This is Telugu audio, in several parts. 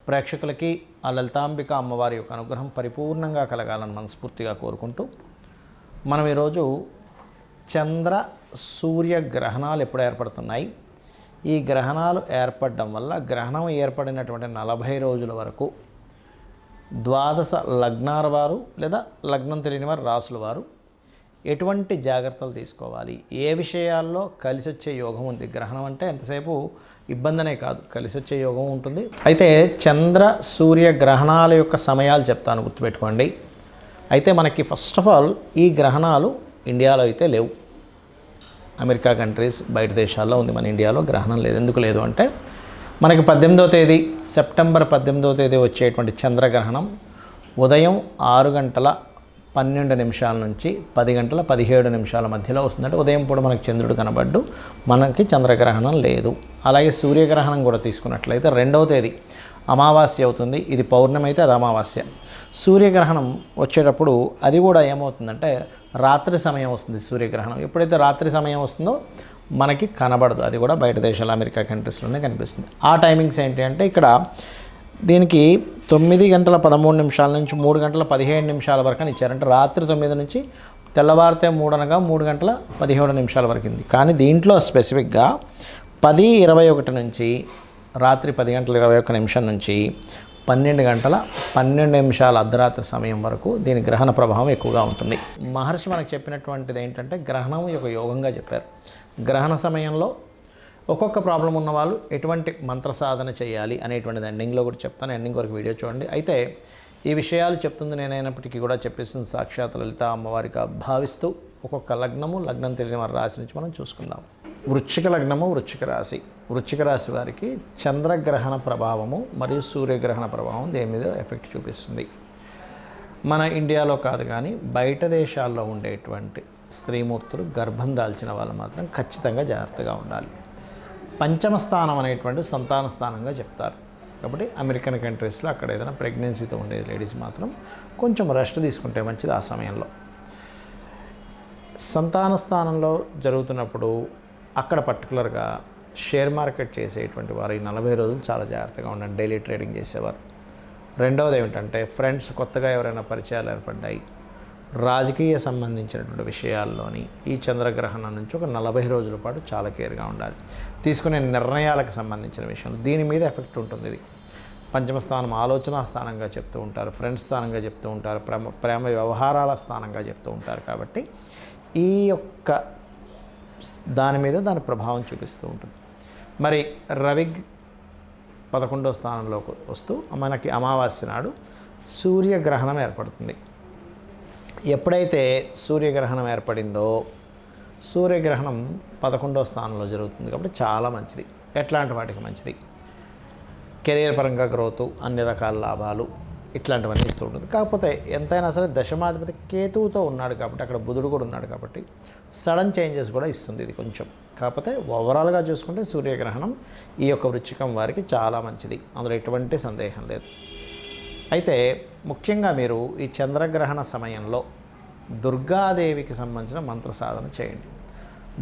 ప్రేక్షకులకి ఆ లలితాంబిక అమ్మవారి యొక్క అనుగ్రహం పరిపూర్ణంగా కలగాలని మనస్ఫూర్తిగా కోరుకుంటూ మనం ఈరోజు చంద్ర సూర్య గ్రహణాలు ఎప్పుడు ఏర్పడుతున్నాయి, ఈ గ్రహణాలు ఏర్పడడం వల్ల గ్రహణం ఏర్పడినటువంటి 40 రోజుల వరకు ద్వాదశ లగ్నాల వారు లేదా లగ్నం తెలియని వారు రాసుల వారు ఎటువంటి జాగ్రత్తలు తీసుకోవాలి, ఏ విషయాల్లో కలిసి వచ్చే యోగం ఉంది. గ్రహణం అంటే ఎంతసేపు ఇబ్బందనే కాదు, కలిసి వచ్చే యోగం ఉంటుంది. అయితే చంద్ర సూర్య గ్రహణాల యొక్క సమయాలు చెప్తాను, గుర్తుపెట్టుకోండి. అయితే మనకి ఫస్ట్ ఆఫ్ ఆల్ ఈ గ్రహణాలు ఇండియాలో అయితే లేవు. అమెరికా కంట్రీస్ బయట దేశాల్లో ఉంది, మన ఇండియాలో గ్రహణం లేదు. ఎందుకు లేదు అంటే మనకి 18వ తేదీ సెప్టెంబర్ 18వ తేదీ వచ్చేటువంటి చంద్రగ్రహణం ఉదయం 6:12 నుంచి 10:17 మధ్యలో వస్తుందంటే ఉదయం పూట మనకి చంద్రుడు కనబడ్డు, మనకి చంద్రగ్రహణం లేదు. అలాగే సూర్యగ్రహణం కూడా తీసుకున్నట్లయితే 2వ తేదీ అమావాస్య అవుతుంది, ఇది పౌర్ణమి అయితే అది అమావాస్య. సూర్యగ్రహణం వచ్చేటప్పుడు అది కూడా ఏమవుతుందంటే రాత్రి సమయం వస్తుంది. సూర్యగ్రహణం ఎప్పుడైతే రాత్రి సమయం వస్తుందో మనకి కనబడదు, అది కూడా బయట దేశాలు అమెరికా కంట్రీస్లోనే కనిపిస్తుంది. ఆ టైమింగ్స్ ఏంటి అంటే ఇక్కడ దీనికి 9:13 నుంచి 3:17 వరకు అని ఇచ్చారంటే రాత్రి 9 నుంచి తెల్లవారితే 3 అనగా 3:17 వరకు ఉంది. కానీ దీంట్లో స్పెసిఫిక్గా 10:21 నుంచి రాత్రి 10:21 నుంచి 12:12 అర్ధరాత్రి సమయం వరకు దీని గ్రహణ ప్రభావం ఎక్కువగా ఉంటుంది. మహర్షి మనకు చెప్పినటువంటిది ఏంటంటే గ్రహణం ఒక యోగంగా చెప్పారు. గ్రహణ సమయంలో ఒక్కొక్క ప్రాబ్లం ఉన్న వాళ్ళు ఎటువంటి మంత్ర సాధన చేయాలి అనేటువంటిది ఎండింగ్లో కూడా చెప్తాను, ఎండింగ్ వరకు వీడియో చూడండి. అయితే ఈ విషయాలు చెప్తుంది నేనైనప్పటికీ కూడా చెప్పేస్తుంది సాక్షాత్ లలిత అమ్మవారిగా భావిస్తూ ఒక్కొక్క లగ్నం తెలియని వారి రాశి నుంచి మనం చూసుకుందాం. వృశ్చిక లగ్నము, వృశ్చిక రాశి. వృశ్చిక రాశి వారికి చంద్రగ్రహణ ప్రభావము మరియు సూర్యగ్రహణ ప్రభావం దేని మీద ఎఫెక్ట్ చూపిస్తుంది. మన ఇండియాలో కాదు కానీ బయట దేశాల్లో ఉండేటువంటి స్త్రీమూర్తులు గర్భం దాల్చిన వాళ్ళు మాత్రం ఖచ్చితంగా జాగ్రత్తగా ఉండాలి. పంచమ స్థానం అనేటువంటి సంతాన స్థానంగా చెప్తారు. కాబట్టి అమెరికన్ కంట్రీస్లో అక్కడ ఏదైనా ప్రెగ్నెన్సీతో ఉండే లేడీస్ మాత్రం కొంచెం రెస్ట్ తీసుకుంటే మంచిది. ఆ సమయంలో సంతాన స్థానంలో జరుగుతున్నప్పుడు అక్కడ పర్టికులర్గా షేర్ మార్కెట్ చేసేటువంటి వారు ఈ 40 రోజులు చాలా జాగ్రత్తగా ఉండండి, డైలీ ట్రేడింగ్ చేసేవారు. రెండవది ఏమిటంటే ఫ్రెండ్స్ కొత్తగా ఎవరైనా పరిచయాలు ఏర్పడ్డాయి, రాజకీయ సంబంధించినటువంటి విషయాల్లోని ఈ చంద్రగ్రహణం నుంచి ఒక 40 రోజుల పాటు చాలా కేర్గా ఉండాలి. తీసుకునే నిర్ణయాలకు సంబంధించిన విషయం దీని మీద ఎఫెక్ట్ ఉంటుంది. ఇది పంచమ స్థానం ఆలోచనా స్థానంగా చెప్తూ ఉంటారు, ఫ్రెండ్స్ స్థానంగా చెప్తూ ఉంటారు, ప్రేమ వ్యవహారాల స్థానంగా చెప్తూ ఉంటారు. కాబట్టి ఈ యొక్క దాని మీద దాని ప్రభావం చూపిస్తూ ఉంటుంది. మరి రవి 11వ స్థానంలోకి వస్తూ మనకి అమావాస్య నాడు సూర్యగ్రహణం ఏర్పడుతుంది. ఎప్పుడైతే సూర్యగ్రహణం ఏర్పడిందో సూర్యగ్రహణం 11వ స్థానంలో జరుగుతుంది. కాబట్టి చాలా మంచిది. ఎట్లాంటి వాటికి మంచిది? కెరీర్ పరంగా గ్రోత్, అన్ని రకాల లాభాలు ఇట్లాంటివన్నీ ఇస్తూ ఉంటుంది. కాకపోతే ఎంతైనా సరే దశమాధిపతి కేతువుతో ఉన్నాడు కాబట్టి అక్కడ బుధుడు కూడా ఉన్నాడు కాబట్టి సడన్ చేంజెస్ కూడా ఇస్తుంది ఇది కొంచెం. కాకపోతే ఓవరాల్గా చూసుకుంటే సూర్యగ్రహణం ఈ యొక్క వృశ్చికం వారికి చాలా మంచిది, అందులో ఎటువంటి సందేహం లేదు. అయితే ముఖ్యంగా మీరు ఈ చంద్రగ్రహణ సమయంలో దుర్గాదేవికి సంబంధించిన మంత్ర సాధన చేయండి.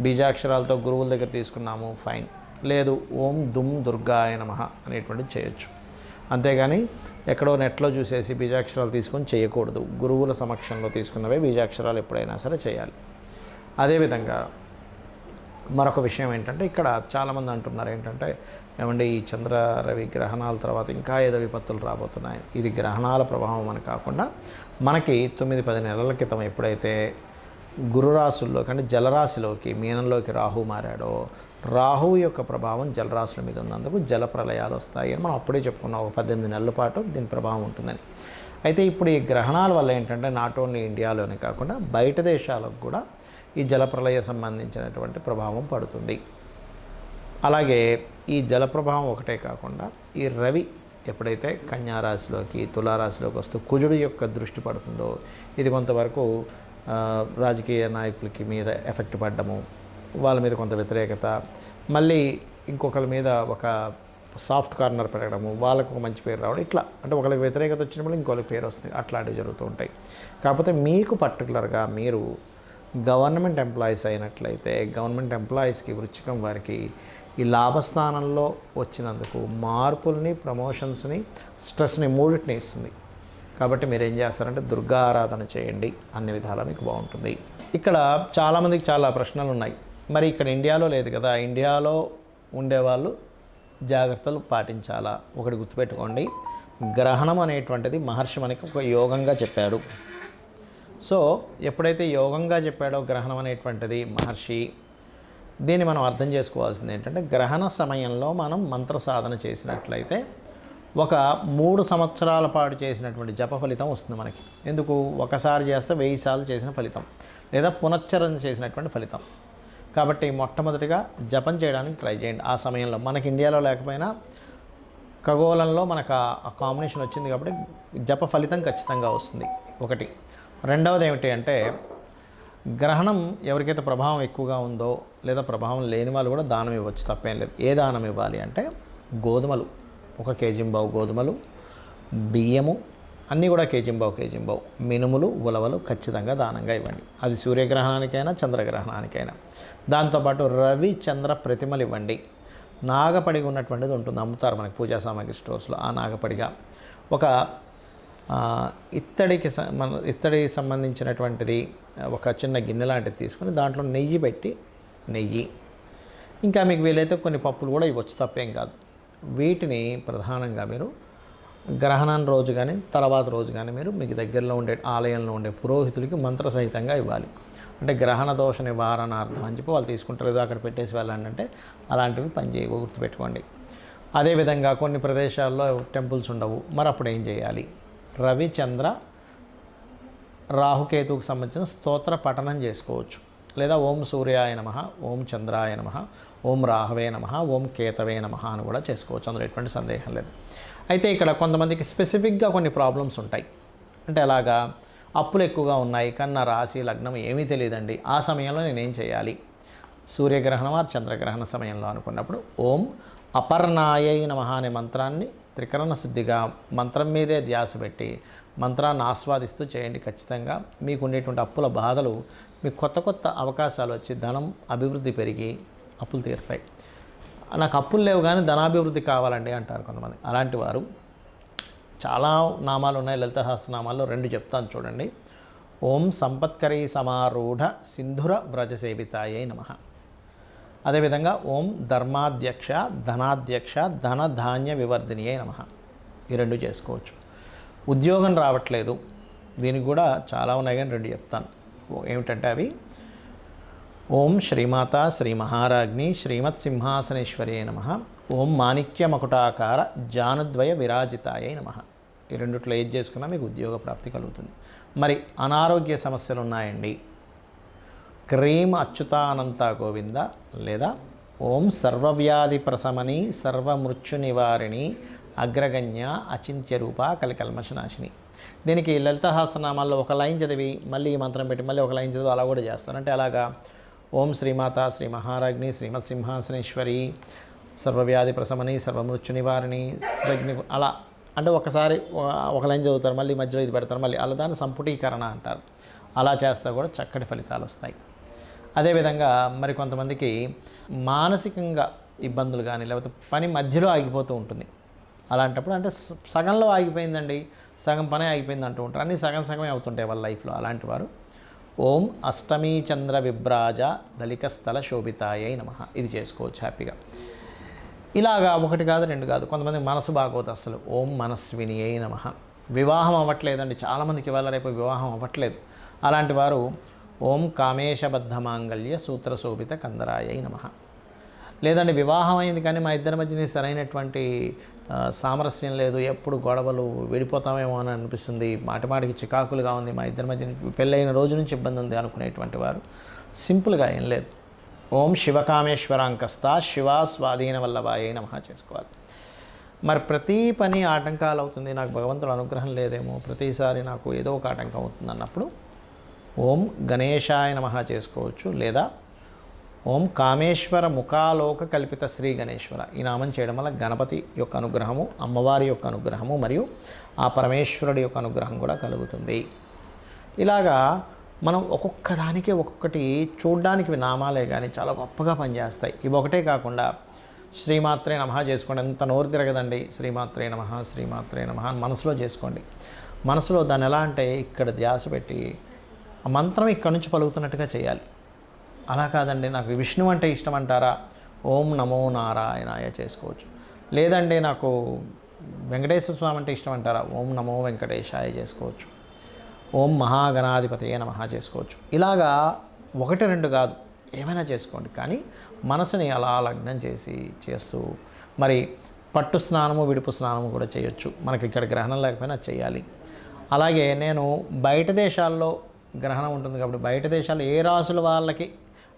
బీజాక్షరాలతో గురువుల దగ్గర తీసుకున్నాము, ఫైన్. లేదు ఓం దుమ్ దుర్గాయ నమః అనేటువంటిది చేయొచ్చు. అంతేగాని ఎక్కడో నెట్లో చూసేసి బీజాక్షరాలు తీసుకొని చేయకూడదు. గురువుల సమక్షంలో తీసుకున్నవే బీజాక్షరాలు ఎప్పుడైనా సరే చేయాలి. అదేవిధంగా మరొక విషయం ఏంటంటే ఇక్కడ చాలామంది అంటున్నారు ఏంటంటే ఏమంటే ఈ చంద్ర రవి గ్రహణాల తర్వాత ఇంకా ఏదో విపత్తులు రాబోతున్నాయి. ఇది గ్రహణాల ప్రభావం అని కాకుండా మనకి 9-10 నెలల క్రితం ఎప్పుడైతే గురురాశుల్లోకి అంటే జలరాశిలోకి మీనంలోకి రాహు మారాడో రాహు యొక్క ప్రభావం జలరాశుల మీద ఉన్నందుకు జల ప్రళయాలు వస్తాయి అని మనం అప్పుడే చెప్పుకున్నాం. ఒక 18 నెలల పాటు దీని ప్రభావం ఉంటుందని. అయితే ఇప్పుడు ఈ గ్రహణాల వల్ల ఏంటంటే నాట్ ఓన్లీ ఇండియాలోనే కాకుండా బయట దేశాలకు కూడా ఈ జలప్రళయ సంబంధించినటువంటి ప్రభావం పడుతుంది. అలాగే ఈ జల ప్రభావం ఒకటే కాకుండా ఈ రవి ఎప్పుడైతే కన్యారాశిలోకి తులారాశిలోకి వస్తూ కుజుడు యొక్క దృష్టి పడుతుందో ఇది కొంతవరకు రాజకీయ నాయకులకి మీద ఎఫెక్ట్ పడ్డము, వాళ్ళ మీద కొంత వ్యతిరేకత, మళ్ళీ ఇంకొకరి మీద ఒక సాఫ్ట్ కార్నర్ పెరగడము, వాళ్ళకు ఒక మంచి పేరు రావడం, ఇట్లా అంటే ఒకరికి వ్యతిరేకత వచ్చినప్పుడు ఇంకొకరికి పేరు వస్తుంది, అట్లాంటివి జరుగుతూ ఉంటాయి. కాకపోతే మీకు పర్టికులర్గా మీరు గవర్నమెంట్ ఎంప్లాయీస్ అయినట్లయితే గవర్నమెంట్ ఎంప్లాయీస్కి వృశ్చికం వారికి ఈ లాభస్థానంలో వచ్చినందుకు మార్పుల్ని, ప్రమోషన్స్ని, స్ట్రెస్ని మూడింటిని ఇస్తుంది. కాబట్టి మీరు ఏం చేస్తారంటే దుర్గా ఆరాధన చేయండి, అన్ని విధాలా మీకు బాగుంటుంది. ఇక్కడ చాలామందికి చాలా ప్రశ్నలు ఉన్నాయి. మరి ఇక్కడ ఇండియాలో లేదు కదా, ఇండియాలో ఉండేవాళ్ళు జాగ్రత్తలు పాటించాలా? ఒకటి గుర్తుపెట్టుకోండి, గ్రహణం అనేటువంటిది మహర్షి మనకి ఒక యోగంగా చెప్పాడు. సో ఎప్పుడైతే యోగంగా చెప్పాడో గ్రహణం అనేటువంటిది మహర్షి, దీన్ని మనం అర్థం చేసుకోవాల్సింది ఏంటంటే, గ్రహణ సమయంలో మనం మంత్ర సాధన చేసినట్లయితే ఒక 3 సంవత్సరాల పాటు చేసినటువంటి జప ఫలితం వస్తుంది మనకి. ఎందుకు? ఒకసారి చేస్తే 1000 సార్లు చేసిన ఫలితం, లేదా పునశ్చరణ చేసినటువంటి ఫలితం. కాబట్టి మొట్టమొదటిగా జపం చేయడానికి ట్రై చేయండి. ఆ సమయంలో మనకి ఇండియాలో లేకపోయినా ఖగోళంలో మనకు ఆ కాంబినేషన్ వచ్చింది కాబట్టి జప ఫలితం ఖచ్చితంగా వస్తుంది. ఒకటి. రెండవది ఏమిటి అంటే, గ్రహణం ఎవరికైతే ప్రభావం ఎక్కువగా ఉందో లేదా ప్రభావం లేని వాళ్ళు కూడా దానం ఇవ్వచ్చు, తప్పేం లేదు. ఏ దానం ఇవ్వాలి అంటే గోధుమలు, 1 కేజీంబావు గోధుమలు, బియ్యము అన్నీ కూడా కేజీంబావు, మినుములు, ఉలవలు ఖచ్చితంగా దానంగా ఇవ్వండి. అది సూర్యగ్రహణానికైనా చంద్రగ్రహణానికైనా. దాంతోపాటు రవి చంద్ర ప్రతిమలు ఇవ్వండి. నాగపడిగ ఉన్నటువంటిది ఉంటుంది, అమ్ముతారు మనకి పూజా సామాగ్రి స్టోర్స్లో. ఆ నాగపడిగా ఒక ఇత్తడికి సంబంధించినటువంటిది ఒక చిన్న గిన్నె లాంటిది తీసుకొని దాంట్లో నెయ్యి పెట్టి, ఇంకా మీకు వీలైతే కొన్ని పప్పులు కూడా ఇవ్వచ్చు, తప్పేం కాదు. వీటిని ప్రధానంగా మీరు గ్రహణం రోజు కానీ తర్వాత రోజు కానీ మీరు మీకు దగ్గరలో ఉండే ఆలయంలో ఉండే పురోహితులకి మంత్రసహితంగా ఇవ్వాలి. అంటే గ్రహణ దోష నివారణార్థం అని చెప్పి వాళ్ళు తీసుకుంటారు, ఏదో అక్కడ పెట్టేసి వెళ్ళండి అంటే అలాంటివి పనిచేయవు, గుర్తుపెట్టుకోండి. అదేవిధంగా కొన్ని ప్రదేశాల్లో టెంపుల్స్ ఉండవు, మరి అప్పుడు ఏం చేయాలి? రవి చంద్ర రాహుకేతువుకు సంబంధించిన స్తోత్ర పఠనం చేసుకోవచ్చు. లేదా ఓం సూర్యాయ నమః, ఓం చంద్రాయ నమః, ఓం రాహవే నమః, ఓం కేతవే నమః అని కూడా చేసుకోవచ్చు, అందులో ఎటువంటి సందేహం లేదు. అయితే ఇక్కడ కొంతమందికి స్పెసిఫిక్గా కొన్ని ప్రాబ్లమ్స్ ఉంటాయి. అంటే అలాగా అప్పులు ఎక్కువగా ఉన్నాయి, కన్నా రాశి లగ్నం ఏమీ తెలియదండి, ఆ సమయంలో నేనేం చేయాలి? సూర్యగ్రహణం ఆ చంద్రగ్రహణ సమయంలో అనుకున్నప్పుడు ఓం అపర్ణాయై నమః అనే మంత్రాన్ని త్రికరణ శుద్ధిగా మంత్రం మీదే ధ్యాస పెట్టి మంత్రాన్ని ఆస్వాదిస్తూ చేయండి. ఖచ్చితంగా మీకు ఉండేటువంటి అప్పుల బాధలు, మీకు కొత్త అవకాశాలు వచ్చి ధనం అభివృద్ధి పెరిగి అప్పులు తీరుతాయి. నాకు అప్పులు లేవు కానీ ధనాభివృద్ధి కావాలండి అంటారు కొంతమంది. అలాంటి వారు చాలా నామాలు ఉన్నాయి, లలిత సహస్రనామాల్లో 2 చెప్తాను చూడండి. ఓం సంపత్కరీ సమారూఢ సింధుర వ్రజసేవితాయై నమః. అదేవిధంగా ఓం ధర్మాధ్యక్ష ధనాధ్యక్ష ధన ధాన్య వివర్ధినియై నమః. ఈ 2 చేసుకోవచ్చు. ఉద్యోగం రావట్లేదు, దీనికి కూడా చాలా ఉన్నాయి కానీ 2 చెప్తాను. ఏమిటంటే అవి ఓం శ్రీమాత శ్రీ మహారాజ్ఞి శ్రీమత్ సింహాసనేశ్వరి నమః, ఓం మాణిక్య మకుటాకార జానుద్వయ విరాజితాయై నమః. ఈ 2ట్లో ఏది చేసుకున్నా మీకు ఉద్యోగ ప్రాప్తి కలుగుతుంది. మరి అనారోగ్య సమస్యలు ఉన్నాయండి, క్రీం అచ్యుతానంత గోవింద లేదా ఓం సర్వవ్యాధి ప్రశమని సర్వమృత్యు నివారిణి అగ్రగణ్య అచింత్య రూప కలికల్మషనాశిని. దీనికి లలిత సహస్రనామాల్లో ఒక లైన్ చదివి మళ్ళీ ఈ మంత్రం పెట్టి మళ్ళీ ఒక లైన్ చదివి అలా కూడా చేస్తారు. అంటే అలాగా ఓం శ్రీమాత శ్రీ మహారాజ్ఞి శ్రీమత్ సింహాసనేశ్వరి సర్వవ్యాధి ప్రశమని సర్వమృత్యు నివారిణి శ్రగ్ని, అలా అంటే ఒకసారి ఒక లైన్ చదువుతారు, మళ్ళీ మధ్యలో ఇది పెడతారు, మళ్ళీ అలా దాన్ని సంపుటీకరణ అంటారు. అలా చేస్తే కూడా చక్కటి ఫలితాలు వస్తాయి. అదేవిధంగా మరి కొంతమందికి మానసికంగా ఇబ్బందులు కానీ లేకపోతే పని మధ్యలో ఆగిపోతూ ఉంటుంది. అలాంటప్పుడు అంటే సగంలో ఆగిపోయిందండి, సగం పనే ఆగిపోయింది అంటూ ఉంటారు, అన్నీ సగమే అవుతుంటాయి వాళ్ళ లైఫ్లో. అలాంటి వారు ఓం అష్టమీ చంద్ర విభ్రాజ దళిక స్థల శోభితాయై నమః. ఇది చేసుకోవచ్చు హ్యాపీగా. ఇలాగా 1 కాదు 2 కాదు. కొంతమంది మనసు బాగోదు అసలు, ఓం మనస్వినియై నమః. వివాహం అవ్వట్లేదండి, చాలామందికి ఇవాళ రేపు వివాహం అవ్వట్లేదు. అలాంటి వారు ఓం కామేశబద్ధ మాంగళ్య సూత్ర శోభిత కందరాయై నమః. లేదండి వివాహం అయింది కానీ మా ఇద్దరి మధ్యన సరైనటువంటి సామరస్యం లేదు, ఎప్పుడు గొడవలు, విడిపోతామేమో అని అనిపిస్తుంది, మాటిమాటికి చికాకులుగా ఉంది, మా ఇద్దరి మధ్యన పెళ్ళైన రోజు నుంచి ఇబ్బంది ఉంది అనుకునేటువంటి వారు సింపుల్గా ఏం లేదు, ఓం శివకామేశ్వరాంకస్త శివా స్వాధీన వల్లభాయై నమః చేసుకోవాలి. మరి ప్రతి పని ఆటంకాలు అవుతుంది, నాకు భగవంతుడు అనుగ్రహం లేదేమో, ప్రతిసారి నాకు ఏదో ఒక ఆటంకం అవుతుంది అన్నప్పుడు ఓం గణేశాయ నమః చేసుకోవచ్చు. లేదా ఓం కామేశ్వర ముఖాలోక కల్పిత శ్రీ గణేశ్వర, ఈ నామం చేయడం వల్ల గణపతి యొక్క అనుగ్రహము, అమ్మవారి యొక్క అనుగ్రహము మరియు ఆ పరమేశ్వరుడి యొక్క అనుగ్రహం కూడా కలుగుతుంది. ఇలాగా మనం ఒక్కొక్క దానికి ఒక్కొక్కటి చూడడానికి నామాలే కానీ చాలా గొప్పగా పనిచేస్తాయి. ఇవి ఒకటే కాకుండా శ్రీమాత్రే నమః చేసుకోండి. ఎంత నోరు తిరగదండి. శ్రీమాత్రే నమః శ్రీమాత్రే నమః అని మనసులో చేసుకోండి. మనసులో దాన్ని ఎలా అంటే ఇక్కడ ధ్యాస పెట్టి ఆ మంత్రం ఇక్కడ నుంచి పలుకుతున్నట్టుగా చేయాలి. అలా కాదండి నాకు విష్ణు అంటే ఇష్టం అంటారా, ఓం నమో నారాయణాయ చేసుకోవచ్చు. లేదండి నాకు వెంకటేశ్వర స్వామి అంటే ఇష్టం అంటారా, ఓం నమో వెంకటేశాయ చేసుకోవచ్చు. ఓం మహాగణాధిపతయే నమః చేసుకోవచ్చు. ఇలాగా 1-2 కాదు, ఏమైనా చేసుకోండి. కానీ మనసుని అలా లగ్నం చేస్తూ మరి పట్టు స్నానము విడుపు స్నానము కూడా చేయొచ్చు. మనకి ఇక్కడ గ్రహణం లేకపోయినా చేయాలి. అలాగే నేను బయట దేశాల్లో గ్రహణం ఉంటుంది కాబట్టి బయట దేశాల్లో ఏ రాసుల వాళ్ళకి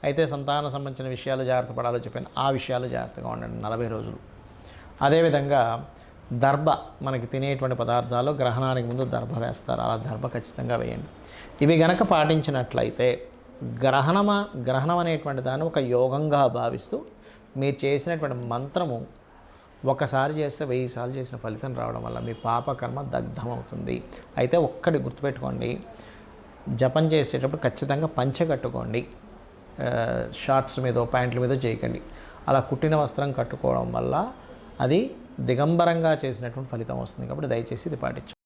అయితే సంతానం సంబంధించిన విషయాలు జాగ్రత్త పడాలో చెప్పాను, ఆ విషయాలు జాగ్రత్తగా ఉండండి 40 రోజులు. అదేవిధంగా దర్భ మనకి తినేటువంటి పదార్థాలు గ్రహణానికి ముందు దర్భ వేస్తారు. అలా దర్భ ఖచ్చితంగా వేయండి. ఇవి గనక పాటించినట్లయితే గ్రహణం అనేటువంటి దాన్ని ఒక యోగంగా భావిస్తూ మీరు చేసినటువంటి మంత్రము ఒకసారి చేస్తే 1000 సార్లు చేసిన ఫలితం రావడం వల్ల మీ పాపకర్మ దగ్ధమవుతుంది. అయితే ఒక్కటి గుర్తుపెట్టుకోండి, జపం చేసేటప్పుడు ఖచ్చితంగా పంచె కట్టుకోండి. షార్ట్స్ మీదో ప్యాంట్ల మీదో చేయకండి. అలా కుట్టిన వస్త్రం కట్టుకోవడం వల్ల అది దిగంబరంగా చేసినటువంటి ఫలితం వస్తుంది. కాబట్టి దయచేసి ఇది పాటించండి.